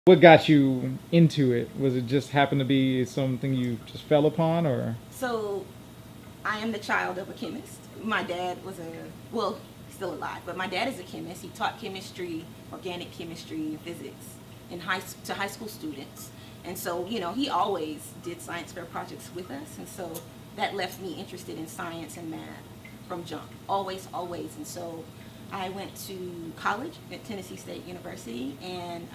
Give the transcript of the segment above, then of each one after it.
What got you into it? Was it just happen to be something you just fell upon, or? So I am the child of a chemist. My dad was well, he's still alive, but my dad is a chemist. He taught chemistry, organic chemistry, and physics to high school students. And so, he always did science fair projects with us. And so that left me interested in science and math from jump. Always, always. And so I went to college at Tennessee State University, and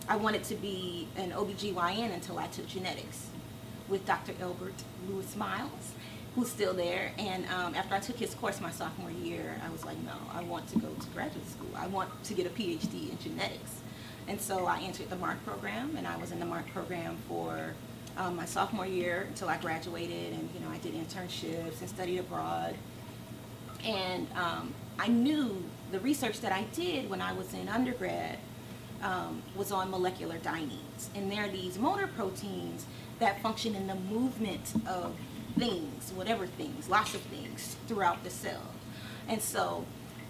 I wanted to be an OBGYN until I took genetics with Dr. Elbert Lewis Miles, who's still there. And after I took his course my sophomore year, I was like, no, I want to go to graduate school. I want to get a PhD in genetics. And so I entered the MARC program, and I was in the MARC program for my sophomore year until I graduated. And, I did internships and studied abroad. And I knew the research that I did when I was in undergrad was on molecular dyneins. And they're these motor proteins that function in the movement of things, whatever things, lots of things throughout the cell. And so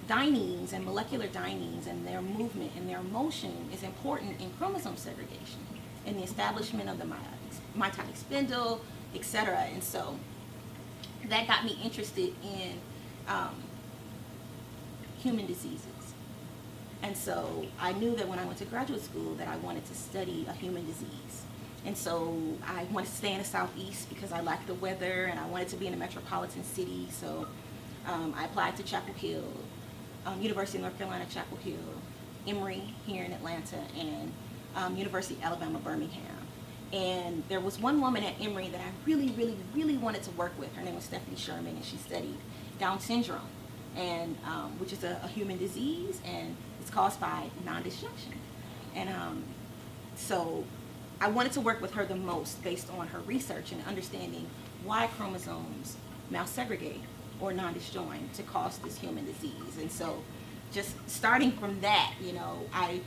dyneins and molecular dyneins and their movement and their motion is important in chromosome segregation and the establishment of the mitotic spindle, etc. And so that got me interested in human diseases. And so I knew that when I went to graduate school that I wanted to study a human disease. And so I wanted to stay in the Southeast because I liked the weather and I wanted to be in a metropolitan city. So I applied to Chapel Hill, University of North Carolina, Chapel Hill, Emory here in Atlanta, and University of Alabama, Birmingham. And there was one woman at Emory that I really, really, really wanted to work with. Her name was Stephanie Sherman, and she studied Down syndrome, and which is a human disease, and it's caused by non-disjunction. And so I wanted to work with her the most based on her research and understanding why chromosomes malsegregate or non-disjoin to cause this human disease. And so just starting from that, I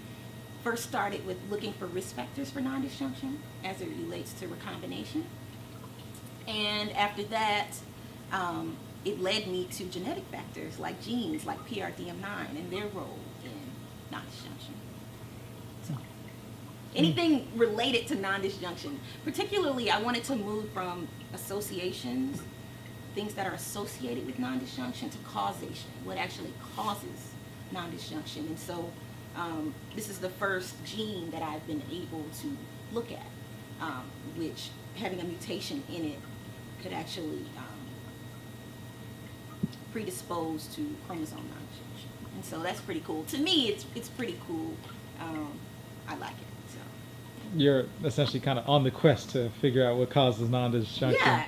first started with looking for risk factors for non-disjunction as it relates to recombination. And after that, it led me to genetic factors like genes like PRDM9 and their role in non-disjunction. So anything related to non-disjunction. Particularly, I wanted to move from associations, things that are associated with non-disjunction, to causation, what actually causes non-disjunction. And so this is the first gene that I've been able to look at, which having a mutation in it could actually predispose to chromosome non-disjunction. And so that's pretty cool. To me, it's pretty cool. I like it. So You're essentially kind of on the quest to figure out what causes non-disjunction. yeah.